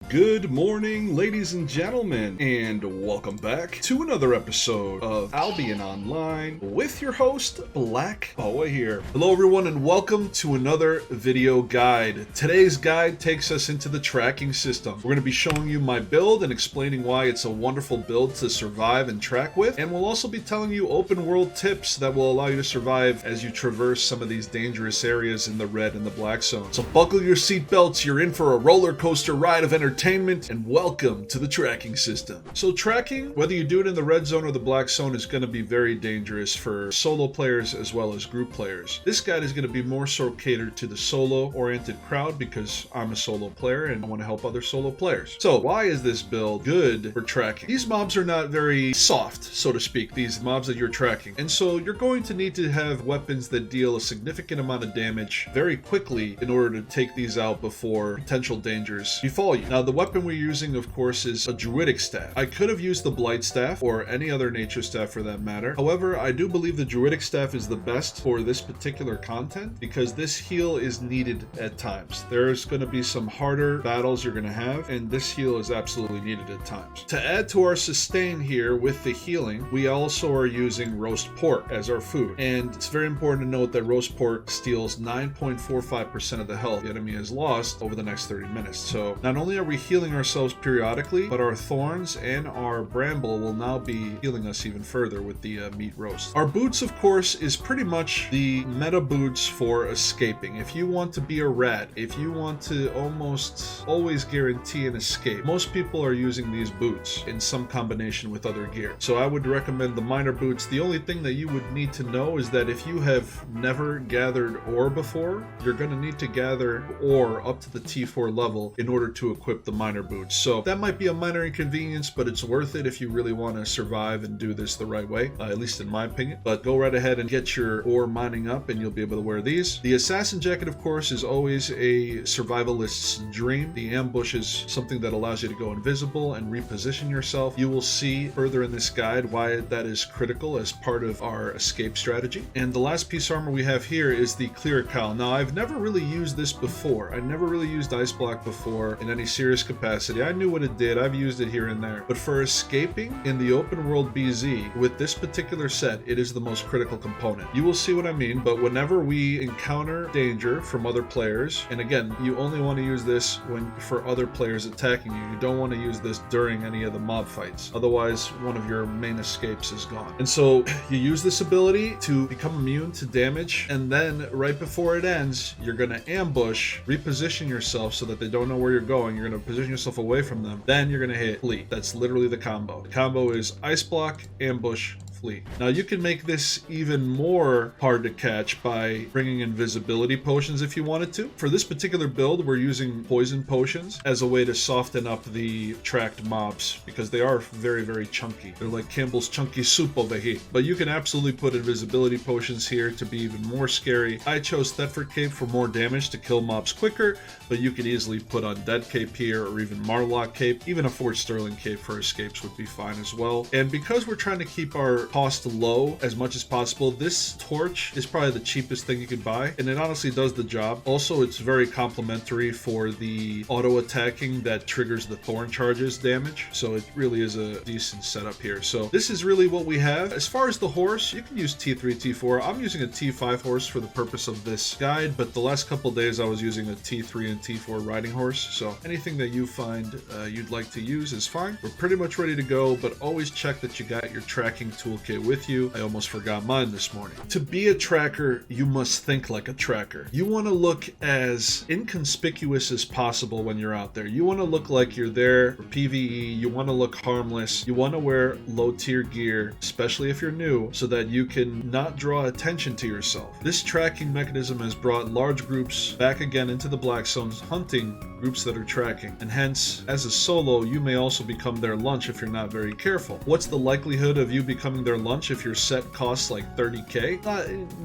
Good morning, ladies and gentlemen, and welcome back to another episode of Albion Online with your host, Blackboa here. Hello everyone and welcome to another video guide. Today's guide takes us into the tracking system. We're going to be showing you my build and explaining why it's a wonderful build to survive and track with, and we'll also be telling you open world tips that will allow you to survive as you traverse some of these dangerous areas in the red and the black zone. So buckle your seatbelts, you're in for a roller coaster ride of entertainment, and welcome to the tracking system. So tracking, whether you do it in the red zone or the black zone, is going to be very dangerous for solo players as well as group players. This guide is going to be more so catered to the solo oriented crowd because I'm a solo player and I want to help other solo players. So why is this build good for tracking? These mobs are not very soft, so to speak, these mobs that you're tracking, and so you're going to need to have weapons that deal a significant amount of damage very quickly in order to take these out before potential dangers befall you. Now the weapon we're using, of course, is a druidic staff. I could have used the blight staff or any other nature staff for that matter. However, I do believe the druidic staff is the best for this particular content because this heal is needed at times. There's going to be some harder battles you're going to have, and this heal is absolutely needed at times. To add to our sustain here with the healing, we also are using roast pork as our food, and it's very important to note that roast pork steals 9.45% of the health the enemy has lost over the next 30 minutes. So not only are we healing ourselves periodically, but our thorns and our bramble will now be healing us even further with the meat roast. Our boots, of course, is pretty much the meta boots for escaping. If you want to be a rat, if you want to almost always guarantee an escape, most people are using these boots in some combination with other gear. So I would recommend the miner boots. The only thing that you would need to know is that if you have never gathered ore before, you're going to need to gather ore up to the T4 level in order to equip the miner boots. So that might be a minor inconvenience, but it's worth it if you really want to survive and do this the right way, at least in my opinion. But go right ahead and get your ore mining up and you'll be able to wear these. The assassin jacket, of course, is always a survivalist's dream. The ambush is something that allows you to go invisible and reposition yourself. You will see further in this guide why that is critical as part of our escape strategy. And the last piece of armor we have here is the clear cowl. Now, I've never really used this before. I never really used ice block before in any serious capacity. I knew what it did. I've used it here and there. But for escaping in the open world BZ, with this particular set, it is the most critical component. You will see what I mean, but whenever we encounter danger from other players, and again, you only want to use this when for other players attacking you. You don't want to use this during any of the mob fights. Otherwise, one of your main escapes is gone. And so you use this ability to become immune to damage, and then right before it ends, you're going to ambush, reposition yourself so that they don't know where you're going. You're going to position yourself away from them. Then you're going to hit flee. That's literally the combo. The combo is ice block, ambush, flee. Now you can make this even more hard to catch by bringing invisibility potions if you wanted to. For this particular build, we're using poison potions as a way to soften up the tracked mobs because they are very, very chunky. They're like Campbell's chunky soup over here. But you can absolutely put invisibility potions here to be even more scary. I chose Thetford Cape for more damage to kill mobs quicker, but you could easily put on Dead Cape here or even Marlock Cape. Even a Fort Sterling Cape for escapes would be fine as well. And because we're trying to keep our cost low as much as possible, this torch is probably the cheapest thing you could buy, and it honestly does the job. Also, it's very complimentary for the auto attacking that triggers the thorn charges damage, so it really is a decent setup here. So this is really what we have. As far as the horse, you can use T3, T4. I'm using a T5 horse for the purpose of this guide, but the last couple days I was using a T3 and T4 riding horse, so anything that you find you'd like to use is fine. We're pretty much ready to go, but always check that you got your tracking toolkit with you. I almost forgot mine this morning. To be a tracker, you must think like a tracker. You want to look as inconspicuous as possible when you're out there. You want to look like you're there for PvE. You want to look harmless. You want to wear low tier gear, especially if you're new, so that you can not draw attention to yourself. This tracking mechanism has brought large groups back again into the black zones hunting groups that are tracking, and hence, as a solo, you may also become their lunch if you're not very careful. What's the likelihood of you becoming their their lunch if your set costs like 30k.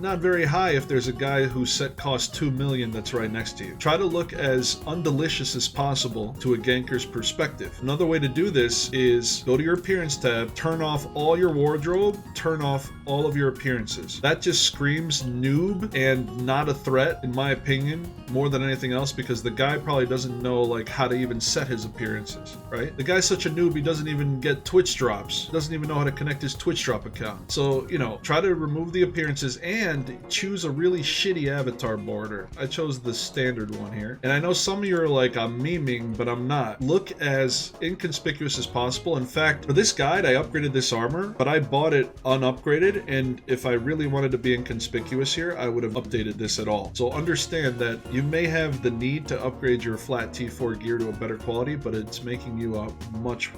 Not very high if there's a guy whose set costs 2 million that's right next to you. Try to look as undelicious as possible to a ganker's perspective. Another way to do this is go to your appearance tab, turn off all your wardrobe, turn off all of your appearances. That just screams noob and not a threat, in my opinion, more than anything else, because the guy probably doesn't know like how to even set his appearances, right? The guy's such a noob, he doesn't even get Twitch drops, doesn't even know how to connect his Twitch drop account. So, you know, try to remove the appearances and choose a really shitty avatar border. I chose the standard one here. And I know some of you are like, I'm memeing, but I'm not. Look as inconspicuous as possible. In fact, for this guide, I upgraded this armor, but I bought it unupgraded. And if I really wanted to be inconspicuous here, I would have updated this at all. So understand that you may have the need to upgrade your flat T4 gear to a better quality, but it's making you a much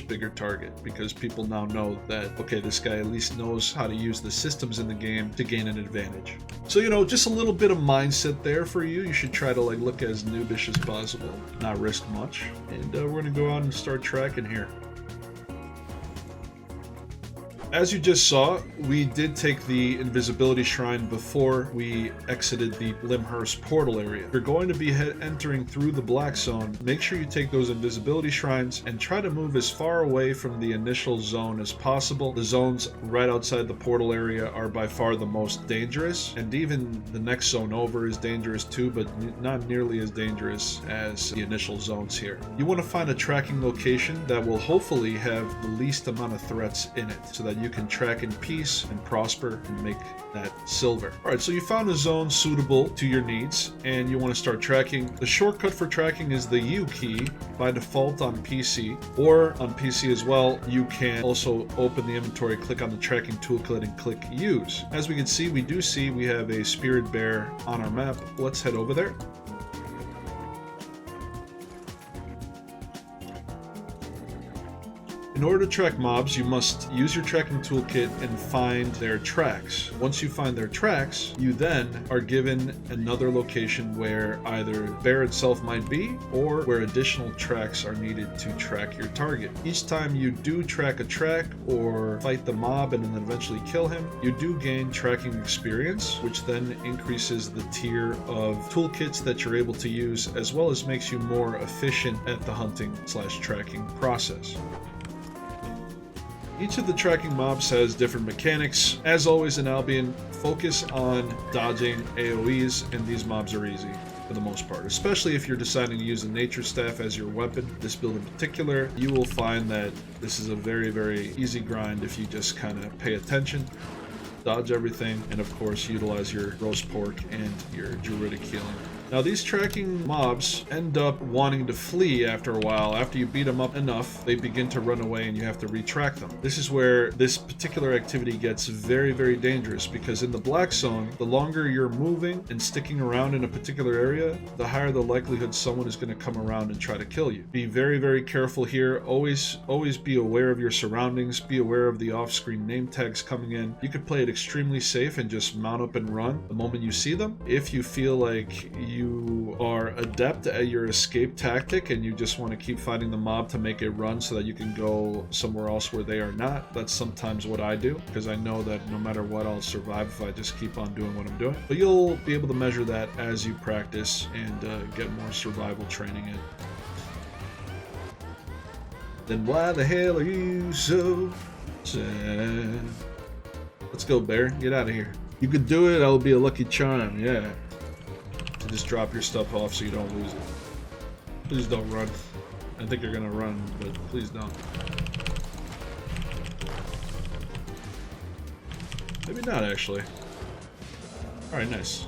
bigger target because people now know that, okay, this guy at least knows how to use the systems in the game to gain an advantage. So, you know, just a little bit of mindset there for you. You should try to like look as noobish as possible, not risk much. And we're gonna go out and start tracking here. As you just saw, we did take the invisibility shrine before we exited the Limhurst portal area. If you're going to be entering through the black zone, make sure you take those invisibility shrines and try to move as far away from the initial zone as possible. The zones right outside the portal area are by far the most dangerous, and even the next zone over is dangerous too, but not nearly as dangerous as the initial zones here. You want to find a tracking location that will hopefully have the least amount of threats in it, so that you can track in peace and prosper and make that silver. Alright, so you found a zone suitable to your needs and you want to start tracking. The shortcut for tracking is the U key by default on PC, or on PC as well, you can also open the inventory, click on the tracking toolkit and click use. As we can see, we have a spirit bear on our map. Let's head over there. In order to track mobs, you must use your tracking toolkit and find their tracks. Once you find their tracks, you then are given another location where either bear itself might be, or where additional tracks are needed to track your target. Each time you do track a track or fight the mob and then eventually kill him, you do gain tracking experience, which then increases the tier of toolkits that you're able to use, as well as makes you more efficient at the hunting/tracking process. Each of the tracking mobs has different mechanics. As always in Albion, focus on dodging AoEs, and these mobs are easy for the most part, especially if you're deciding to use a nature staff as your weapon. This build in particular, you will find that this is a very easy grind if you just kind of pay attention, dodge everything, and of course utilize your roast pork and your druidic healing. Now these tracking mobs end up wanting to flee after a while. After you beat them up enough, they begin to run away and you have to retrack them. This is where this particular activity gets very dangerous, because in the black zone, the longer you're moving and sticking around in a particular area, the higher the likelihood someone is going to come around and try to kill you. Be very careful here. Always be aware of your surroundings. Be aware of the off-screen name tags coming in. You could play it extremely safe and just mount up and run the moment you see them. If you feel like you are adept at your escape tactic and you just want to keep fighting the mob to make it run so that you can go somewhere else where they are not, that's sometimes what I do, because I know that no matter what, I'll survive if I just keep on doing what I'm doing. But you'll be able to measure that as you practice and get more survival training in. Then why the hell are you so sad? Let's go, bear. Get out of here. You could do it. That'll be a lucky charm. Yeah. To just drop your stuff off so you don't lose it. Please don't run. I think you're gonna run, but please don't. Maybe not, actually. Alright, nice.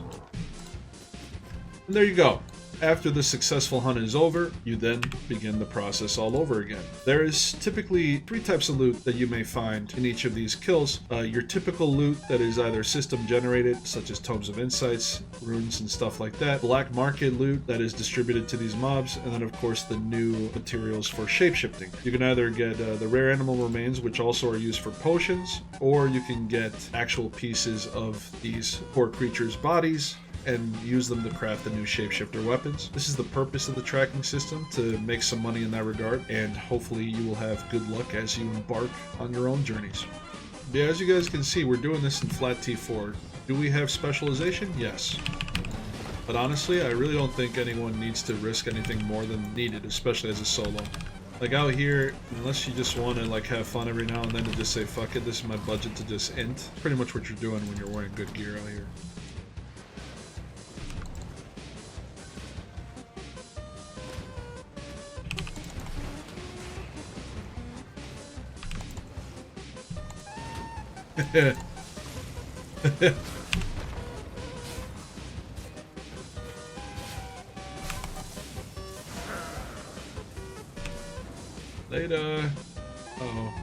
And there you go. After the successful hunt is over, you then begin the process all over again. There is typically 3 types of loot that you may find in each of these kills. Your typical loot that is either system generated, such as Tomes of Insights, runes and stuff like that. Black market loot that is distributed to these mobs, and then of course the new materials for shapeshifting. You can either get the rare animal remains, which also are used for potions, or you can get actual pieces of these poor creatures' bodies and use them to craft the new shapeshifter weapons. This is the purpose of the tracking system, to make some money in that regard, and hopefully you will have good luck as you embark on your own journeys. Yeah, as you guys can see, we're doing this in flat T4. Do we have specialization? Yes. But honestly, I really don't think anyone needs to risk anything more than needed, especially as a solo. Like out here, unless you just want to like have fun every now and then and just say, fuck it, this is my budget to just int. Pretty much what you're doing when you're wearing good gear out here. Later. Uh-oh.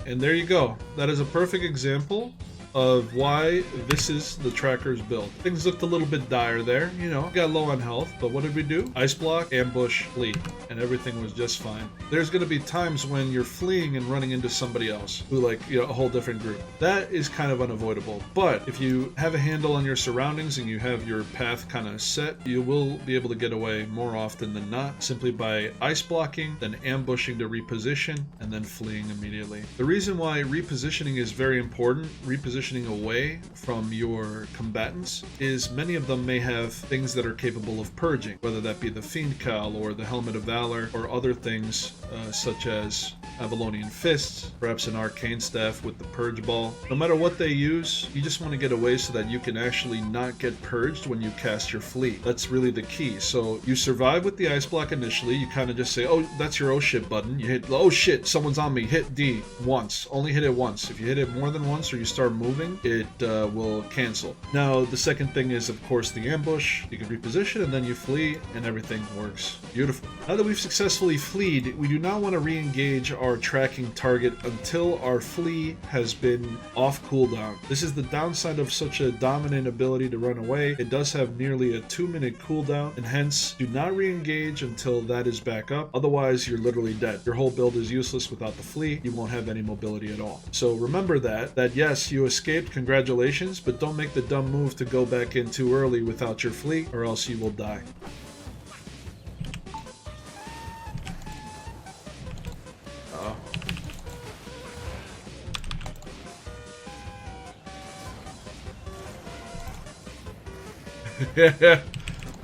And there you go. That is a perfect example of why this is the tracker's build. Things looked a little bit dire there, you know, got low on health, but what did we do? Ice block, ambush, flee, and everything was just fine. There's going to be times when you're fleeing and running into somebody else who, like, you know, a whole different group. That is kind of unavoidable, but if you have a handle on your surroundings and you have your path kind of set, you will be able to get away more often than not simply by ice blocking, then ambushing to reposition, and then fleeing immediately. The reason why repositioning is very important, repositioning away from your combatants, is many of them may have things that are capable of purging, whether that be the Fiend Cowl or the Helmet of Valor or other things such as Avalonian Fists, perhaps an Arcane Staff with the Purge Ball. No matter what they use, you just want to get away so that you can actually not get purged when you cast your fleet. That's really the key. So you survive with the Ice Block initially, you kind of just say, oh, that's your oh shit button. You hit, oh shit, someone's on me, hit D once. Only hit it once. If you hit it more than once or you start moving, it will cancel. Now, the second thing is, of course, the ambush. You can reposition and then you flee and everything works beautiful. Now that we've successfully fleed, we do not want to re-engage our tracking target until our flee has been off cooldown. This is the downside of such a dominant ability to run away. It does have nearly a 2-minute cooldown, and hence do not re-engage until that is back up. Otherwise, you're literally dead. Your whole build is useless without the flee. You won't have any mobility at all. So remember that yes, you escaped, congratulations, but don't make the dumb move to go back in too early without your flee, or else you will die.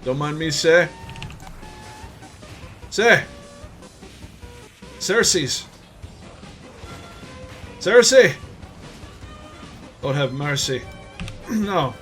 Don't mind me, say. Say! Cersei's! Cersei! Lord have mercy. No.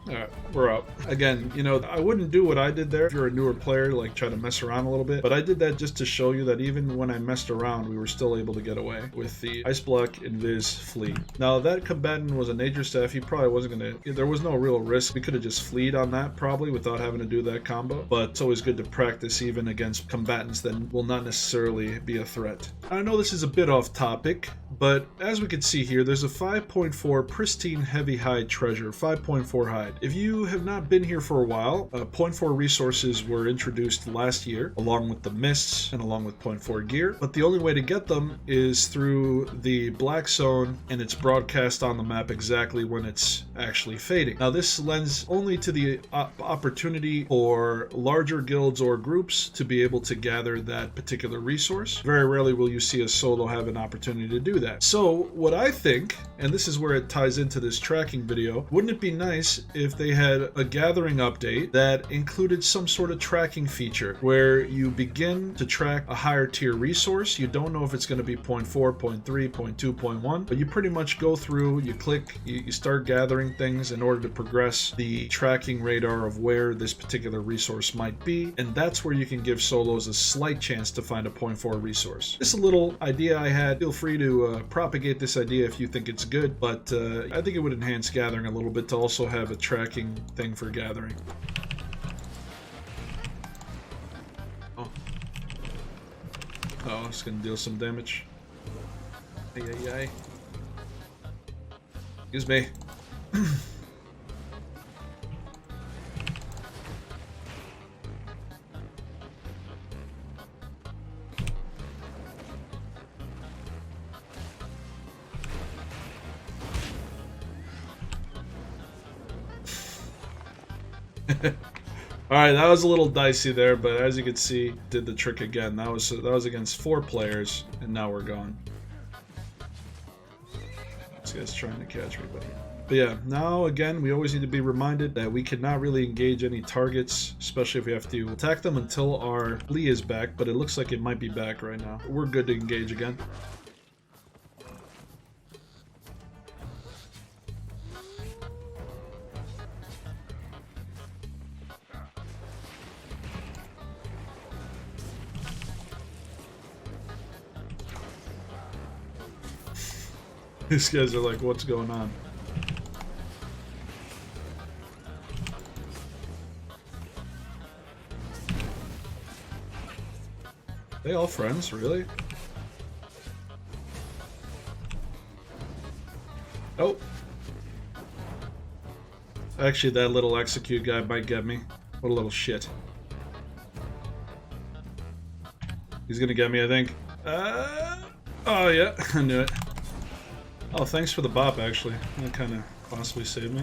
Alright, we're up. Again, you know, I wouldn't do what I did there if you're a newer player, like try to mess around a little bit, but I did that just to show you that even when I messed around, we were still able to get away with the Ice Block, Invis, Flee. Now, that combatant was a Nature Staff, he probably wasn't gonna, there was no real risk. We could have just fleed on that probably without having to do that combo, but it's always good to practice even against combatants that will not necessarily be a threat. I know this is a bit off topic, but as we can see here, there's a 5.4 pristine heavy hide treasure, 5.4 hide. If you have not been here for a while, 0.4 resources were introduced last year, along with the mists and along with 0.4 gear, but the only way to get them is through the black zone, and it's broadcast on the map exactly when it's actually fading. Now this lends only to the opportunity for larger guilds or groups to be able to gather that particular resource. Very rarely will you see a solo have an opportunity to do that. So what I think, and this is where it ties into this tracking video, wouldn't it be nice if they had a gathering update that included some sort of tracking feature where you begin to track a higher tier resource. You don't know if it's going to be 0.4, 0.3, 0.2, 0.1, but you pretty much go through, you click, you start gathering things in order to progress the tracking radar of where this particular resource might be, and that's where you can give solos a slight chance to find a 0.4 resource. This is a little idea I had. Feel free to propagate this idea if you think it's good, but I think it would enhance gathering a little bit to also have a tracking thing for gathering. Oh, it's gonna deal some damage. Ay, ay, ay. Excuse me. Alright, that was a little dicey there, but as you can see, did the trick again. That was against 4 players, and now we're gone. This guy's trying to catch me, but yeah, now again, we always need to be reminded that we cannot really engage any targets, especially if we have to attack them until our Lee is back, but it looks like it might be back right now. We're good to engage again. These guys are like, what's going on? They all friends, really? Oh. Actually, that little execute guy might get me. What a little shit. He's gonna get me, I think. Oh yeah, I knew it. Oh, thanks for the bop, actually. That kind of possibly saved me.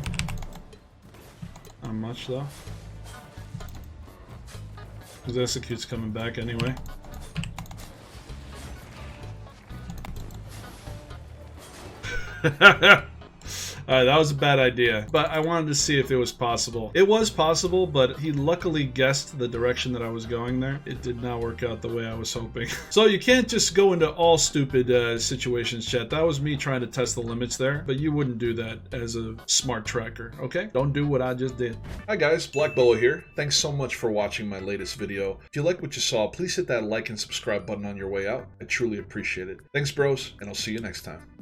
Not much, though. His execute's coming back anyway. Alright, that was a bad idea, but I wanted to see if it was possible. It was possible, but he luckily guessed the direction that I was going there. It did not work out the way I was hoping. So you can't just go into all stupid situations, chat. That was me trying to test the limits there, but you wouldn't do that as a smart tracker, okay? Don't do what I just did. Hi guys, Blackboa here. Thanks so much for watching my latest video. If you like what you saw, please hit that like and subscribe button on your way out. I truly appreciate it. Thanks bros, and I'll see you next time.